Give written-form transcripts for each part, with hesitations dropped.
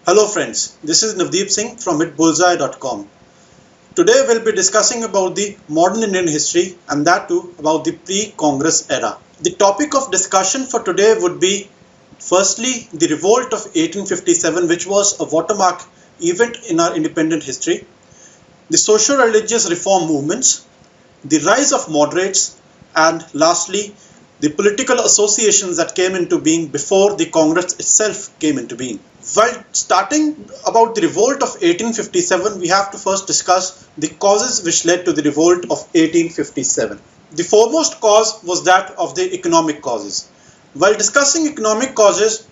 Hello friends, this is Navdeep Singh from Hitbullseye.com. Today we'll be discussing about the modern Indian history and that too about the pre-Congress era. The topic of discussion for today would be firstly the revolt of 1857, which was a watermark event in our independent history, the socio-religious reform movements, the rise of moderates, and lastly the political associations that came into being before the Congress itself came into being. While starting about the revolt of 1857, we have to first discuss the causes which led to the revolt of 1857. The foremost cause was that of the economic causes. While discussing economic causes,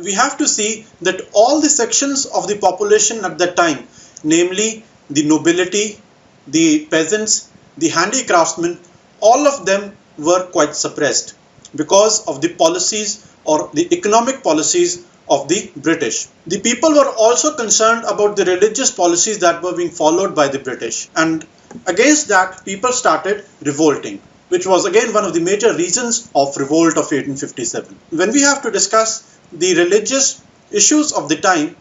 we have to see that all the sections of the population at that time, namely the nobility, the peasants, the handicraftsmen, all of them were quite suppressed because of the policies or the economic policies of the British. The people were also concerned about the religious policies that were being followed by the British, and against that people started revolting, which was again one of the major reasons of revolt of 1857. When we have to discuss the religious issues of the time,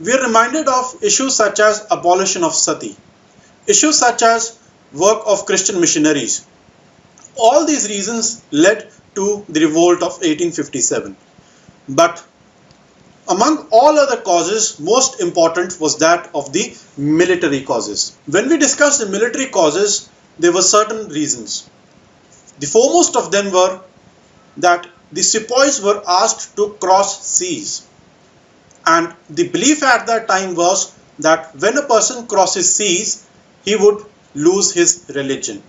we are reminded of issues such as abolition of sati, issues such as work of Christian missionaries. All these reasons led to the revolt of 1857. But among all other causes, most important was that of the military causes. When we discuss the military causes, there were certain reasons. The foremost of them were that the sepoys were asked to cross seas. And the belief at that time was that when a person crosses seas, he would lose his religion.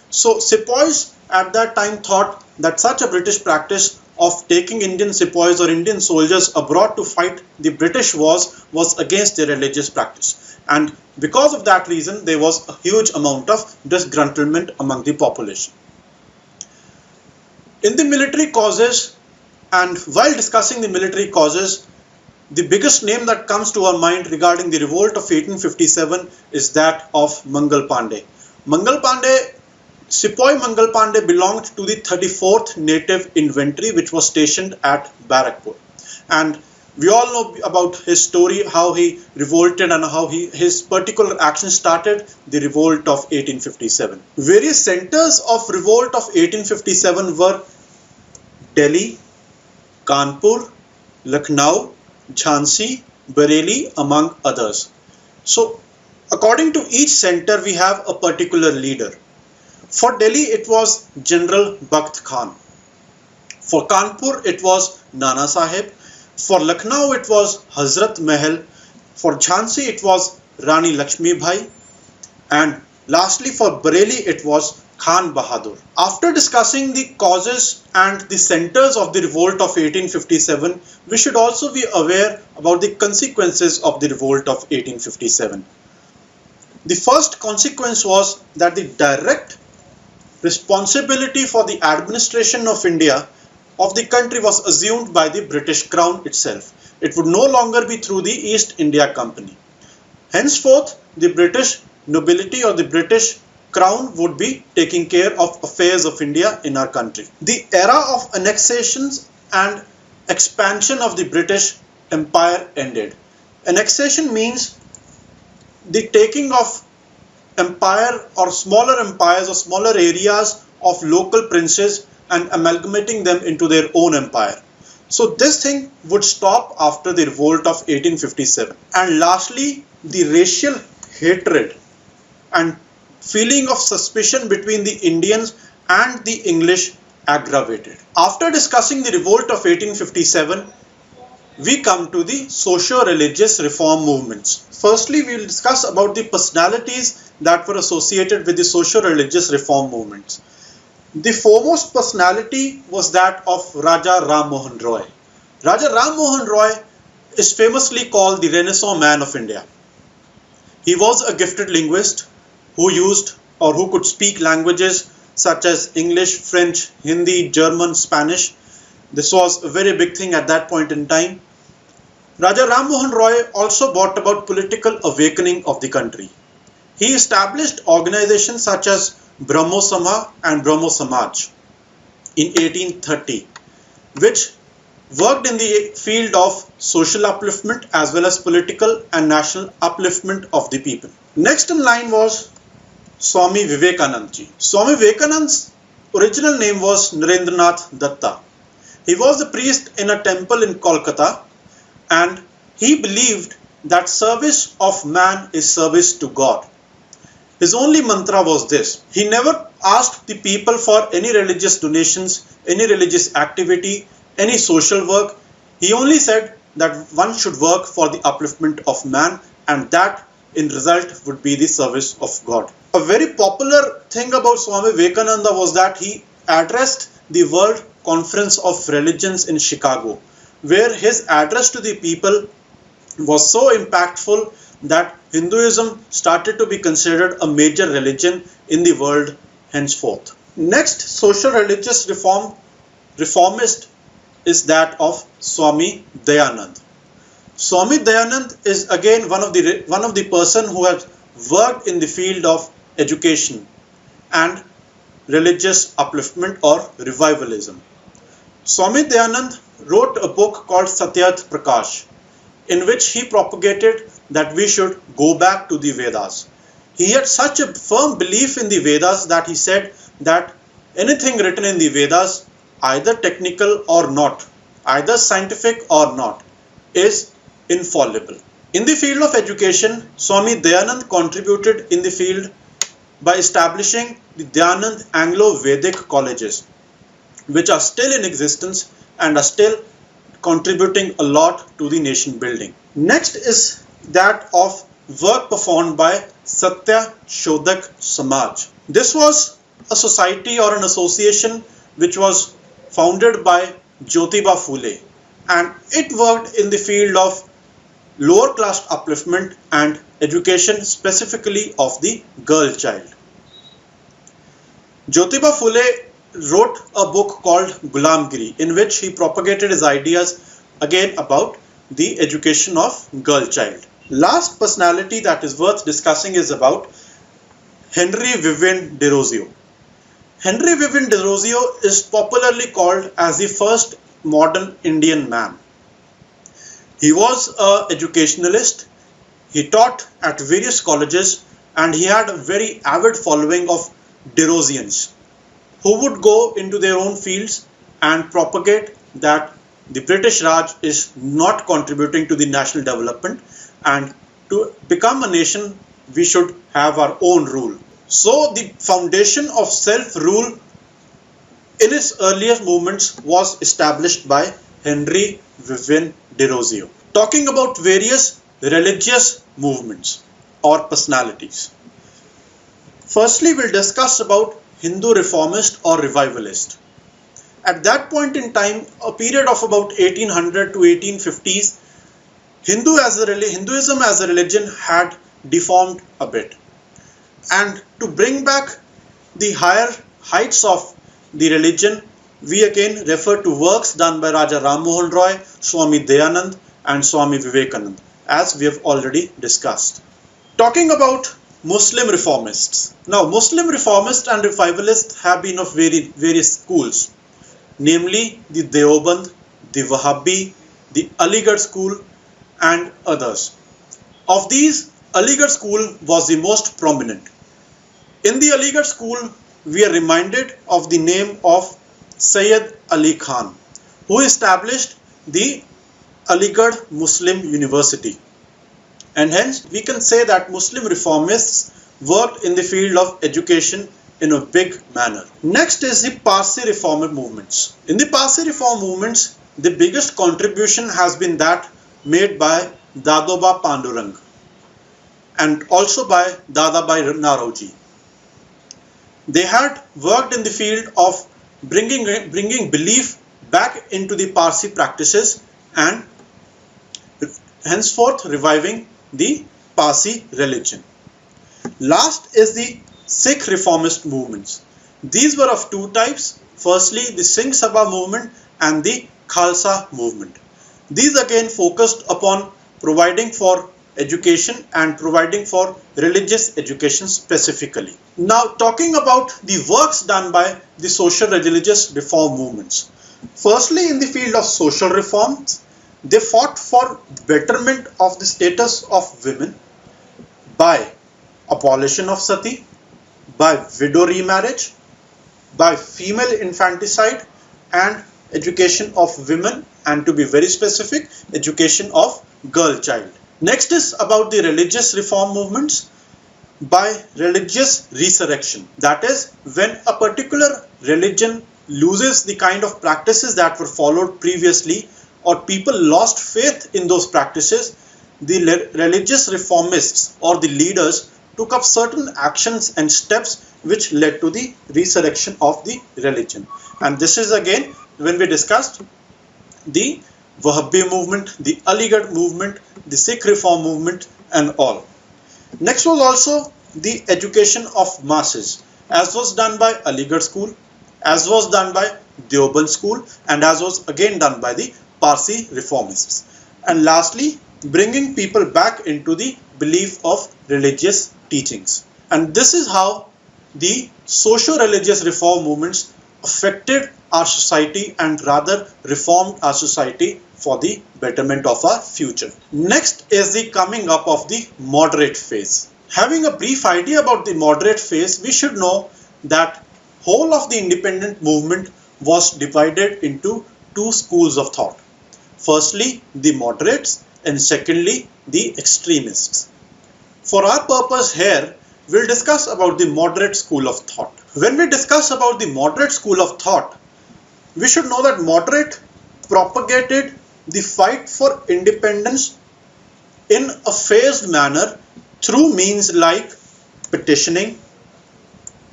So sepoys at that time thought that such a British practice of taking Indian sepoys or Indian soldiers abroad to fight the British wars was against their religious practice. And because of that reason, there was a huge amount of disgruntlement among the population. In the military causes, and while discussing the military causes, the biggest name that comes to our mind regarding the revolt of 1857 is that of Mangal Pandey. Sepoy Mangal Pandey belonged to the 34th Native Infantry, which was stationed at Barakpur. And we all know about his story, how he revolted and how his particular action started the revolt of 1857. Various centers of revolt of 1857 were Delhi, Kanpur, Lucknow, Jhansi, Bareilly, among others. So, according to each center, we have a particular leader. For Delhi, it was General Bakht Khan. For Kanpur, it was Nana Sahib. For Lucknow, it was Hazrat Mahal. For Jhansi, it was Rani Lakshmi Bhai. And lastly, for Bareilly, it was Khan Bahadur. After discussing the causes and the centers of the revolt of 1857, we should also be aware about the consequences of the revolt of 1857. The first consequence was that the direct responsibility for the administration of India, of the country, was assumed by the British Crown itself. It would no longer be through the East India Company. Henceforth, the British nobility or the British Crown would be taking care of affairs of India in our country. The era of annexations and expansion of the British Empire ended. Annexation means the taking of empire or smaller empires or smaller areas of local princes and amalgamating them into their own empire. So this thing would stop after the revolt of 1857. And lastly, the racial hatred and feeling of suspicion between the Indians and the English aggravated. After discussing the revolt of 1857, we come to the socio-religious reform movements. Firstly, we will discuss about the personalities that were associated with the socio-religious reform movements. The foremost personality was that of Raja Ram Mohan Roy. Raja Ram Mohan Roy is famously called the Renaissance man of India. He was a gifted linguist who used or who could speak languages such as English, French, Hindi, German, Spanish. This was a very big thing at that point in time. Raja Ram Mohan Roy also brought about political awakening of the country. He established organizations such as Brahmo Sabha and Brahmo Samaj in 1830, which worked in the field of social upliftment as well as political and national upliftment of the people. Next in line was Swami Vivekanand ji. Swami Vivekanand's original name was Narendranath Datta. He was a priest in a temple in Kolkata, and he believed that service of man is service to God. His only mantra was this. He never asked the people for any religious donations, any religious activity, any social work. He only said that one should work for the upliftment of man, and that in result would be the service of God. A very popular thing about Swami Vivekananda was that he addressed the World Conference of Religions in Chicago, where his address to the people was so impactful that Hinduism started to be considered a major religion in the world henceforth. Next social religious reformist is that of Swami Dayanand. Swami Dayanand is again one of the person who has worked in the field of education and religious upliftment or revivalism. Swami Dayanand wrote a book called Satyarth Prakash, in which he propagated that we should go back to the Vedas. He had such a firm belief in the Vedas that he said that anything written in the Vedas, either technical or not, either scientific or not, is infallible. In the field of education, Swami Dayanand contributed in the field by establishing the Dayanand Anglo-Vedic colleges, which are still in existence and are still contributing a lot to the nation building. Next is that of work performed by Satya Shodhak Samaj. This was a society or an association which was founded by Jyotiba Phule, and it worked in the field of lower class upliftment and education, specifically of the girl child. Jyotiba Phule wrote a book called Gulamgiri, in which he propagated his ideas again about the education of girl child. Last personality that is worth discussing is about Henry Vivien Desrosiers. Henry Vivien Desrosiers is popularly called as the first modern Indian man. He was an educationalist, he taught at various colleges, and he had a very avid following of Desrosians, who would go into their own fields and propagate that the British Raj is not contributing to the national development, and to become a nation we should have our own rule. So the foundation of self-rule in its earlier movements was established by Henry Vivien Desrosiers. Talking about various religious movements or personalities. Firstly, we'll discuss about Hindu reformist or revivalist. At that point in time, a period of about 1800 to 1850s, Hinduism as a religion had deformed a bit. And to bring back the higher heights of the religion, we again refer to works done by Raja Ram Mohan Roy, Swami Dayanand and Swami Vivekanand, as we have already discussed. Talking about Muslim reformists. Now, Muslim reformists and revivalists have been of various schools, namely the Deoband, the Wahhabi, the Aligarh school and others. Of these, Aligarh school was the most prominent. In the Aligarh school, we are reminded of the name of Sayyid Ali Khan, who established the Aligarh Muslim University. And hence, we can say that Muslim reformists worked in the field of education in a big manner. Next is the Parsi reform movements. In the Parsi reform movements, the biggest contribution has been that made by Dadoba Pandurang and also by Dadabai Naroji. They had worked in the field of bringing belief back into the Parsi practices and henceforth reviving the Parsi religion. Last is the Sikh reformist movements. These were of two types. Firstly, the Singh Sabha movement and the Khalsa movement. These again focused upon providing for education and providing for religious education specifically. Now, talking about the works done by the social religious reform movements. Firstly, in the field of social reforms, they fought for betterment of the status of women by abolition of sati, by widow remarriage, by female infanticide, and education of women, and to be very specific, education of girl child. Next is about the religious reform movements by religious resurrection. That is, when a particular religion loses the kind of practices that were followed previously, or people lost faith in those practices, the religious reformists or the leaders took up certain actions and steps which led to the resurrection of the religion. And this is again when we discussed the Wahhabi movement, the Aligarh movement, the Sikh reform movement, and all. Next was also the education of masses, as was done by Aligarh school, as was done by Deoband school, and as was again done by the Parsi reformists. And lastly, bringing people back into the belief of religious teachings. And this is how the socio-religious reform movements affected our society and rather reformed our society for the betterment of our future. Next is the coming up of the moderate phase. Having a brief idea about the moderate phase, we should know that whole of the independent movement was divided into two schools of thought. Firstly, the moderates, and secondly, the extremists. For our purpose here, we'll discuss about the moderate school of thought. When we discuss about the moderate school of thought, we should know that moderate propagated the fight for independence in a phased manner through means like petitioning,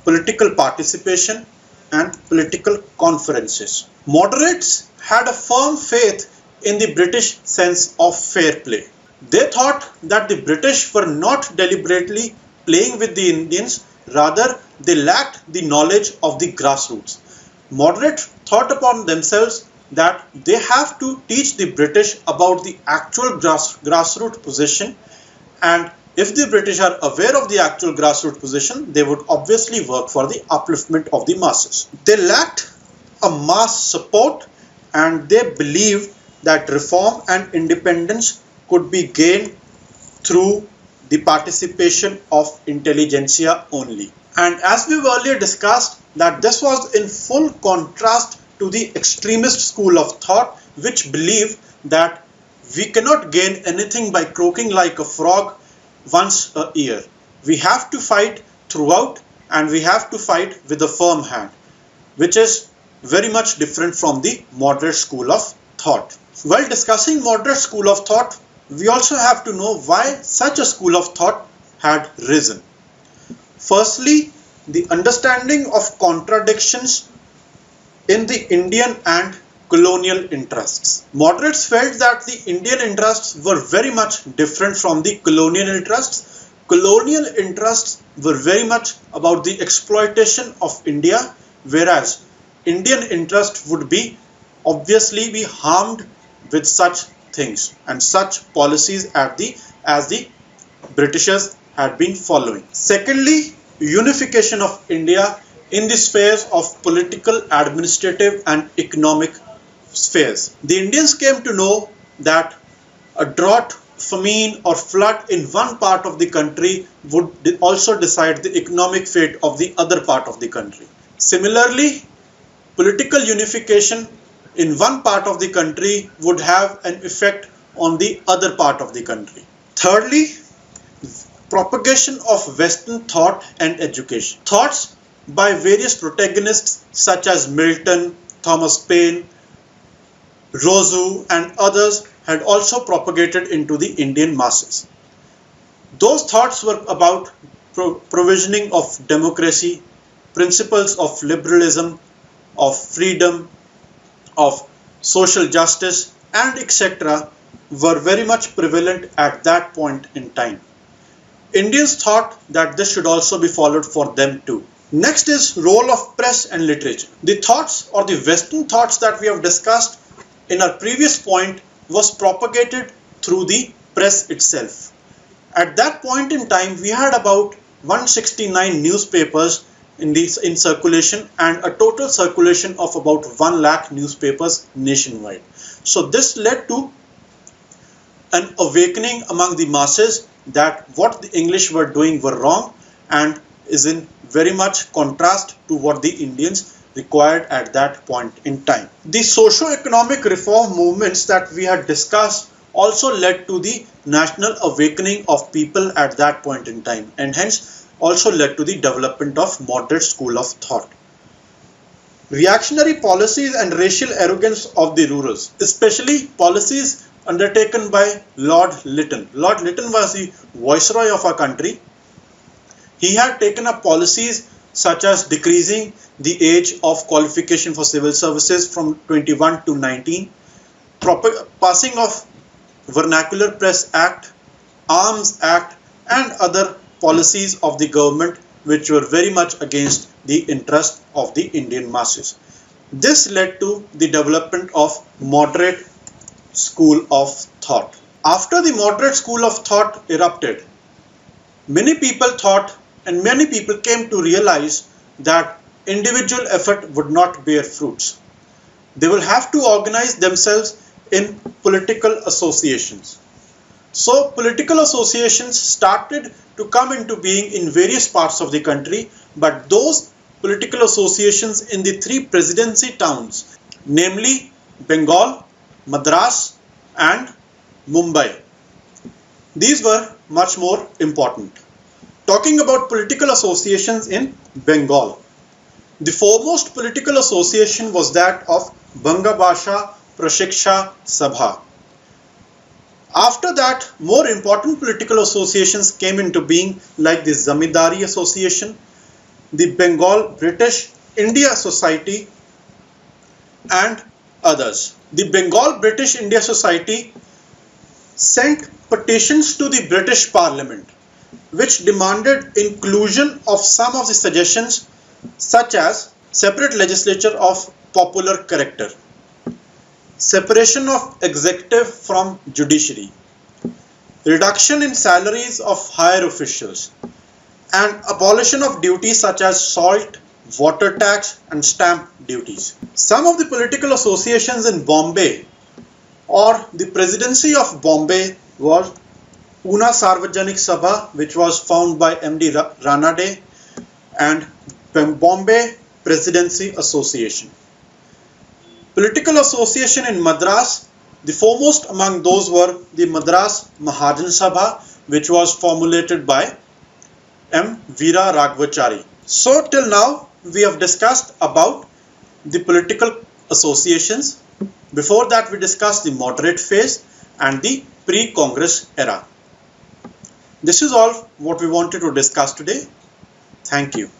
political participation, and political conferences. Moderates had a firm faith in the British sense of fair play. They thought that the British were not deliberately playing with the Indians, rather they lacked the knowledge of the grassroots. Moderates thought upon themselves that they have to teach the British about the actual grassroots position, and if the British are aware of the actual grassroots position, they would obviously work for the upliftment of the masses. They lacked a mass support, and they believed that reform and independence could be gained through the participation of intelligentsia only. And as we've earlier discussed, that this was in full contrast to the extremist school of thought, which believed that we cannot gain anything by croaking like a frog once a year. We have to fight throughout, and we have to fight with a firm hand, which is very much different from the moderate school of thought. While discussing moderate school of thought, we also have to know why such a school of thought had risen. Firstly, the understanding of contradictions in the Indian and colonial interests. Moderates felt that the Indian interests were very much different from the colonial interests. Colonial interests were very much about the exploitation of India, whereas Indian interest would be obviously be harmed with such things and such policies as the Britishers had been following. Secondly, unification of India in the spheres of political, administrative, and economic spheres. The Indians came to know that a drought, famine, or flood in one part of the country would also decide the economic fate of the other part of the country. Similarly, political unification in one part of the country would have an effect on the other part of the country. Thirdly, propagation of Western thought and education. Thoughts by various protagonists such as Milton, Thomas Paine, Rousseau, and others had also propagated into the Indian masses. Those thoughts were about provisioning of democracy, principles of liberalism, of freedom, of social justice, and etc. were very much prevalent at that point in time. Indians thought that this should also be followed for them too. Next is role of press and literature. The thoughts or the Western thoughts that we have discussed in our previous point was propagated through the press itself. At that point in time, we had about 169 newspapers in circulation, and a total circulation of about 1 lakh newspapers nationwide. So this led to an awakening among the masses that what the English were doing were wrong, and is in very much contrast to what the Indians required at that point in time. The socio-economic reform movements that we had discussed also led to the national awakening of people at that point in time, and hence also led to the development of moderate school of thought. Reactionary policies and racial arrogance of the rulers, especially policies undertaken by Lord Lytton. Lord Lytton was the viceroy of our country. He had taken up policies such as decreasing the age of qualification for civil services from 21 to 19, passing of Vernacular Press Act, Arms Act, and other policies of the government which were very much against the interest of the Indian masses. This led to the development of moderate school of thought. After the moderate school of thought erupted, many people thought and many people came to realize that individual effort would not bear fruits. They will have to organize themselves in political associations. So political associations started to come into being in various parts of the country, but those political associations in the 3 presidency towns, namely Bengal, Madras and Mumbai, these were much more important. Talking about political associations in Bengal, the foremost political association was that of Bangabhasha Prashiksha Sabha. After that, more important political associations came into being, like the Zamindari Association, the Bengal British India Society, and others. The Bengal British India Society sent petitions to the British Parliament, which demanded inclusion of some of the suggestions such as separate legislature of popular character, separation of executive from judiciary, reduction in salaries of higher officials, and abolition of duties such as salt, water tax and stamp duties. Some of the political associations in Bombay or the presidency of Bombay was Pune Sarvajanik Sabha, which was founded by MD Ranade, and Bombay Presidency Association. Political association in Madras, the foremost among those were the Madras Mahajan Sabha, which was formulated by M. Veera Raghavachari. So till now we have discussed about the political associations. Before that we discussed the moderate phase and the pre-Congress era. This is all what we wanted to discuss today. Thank you.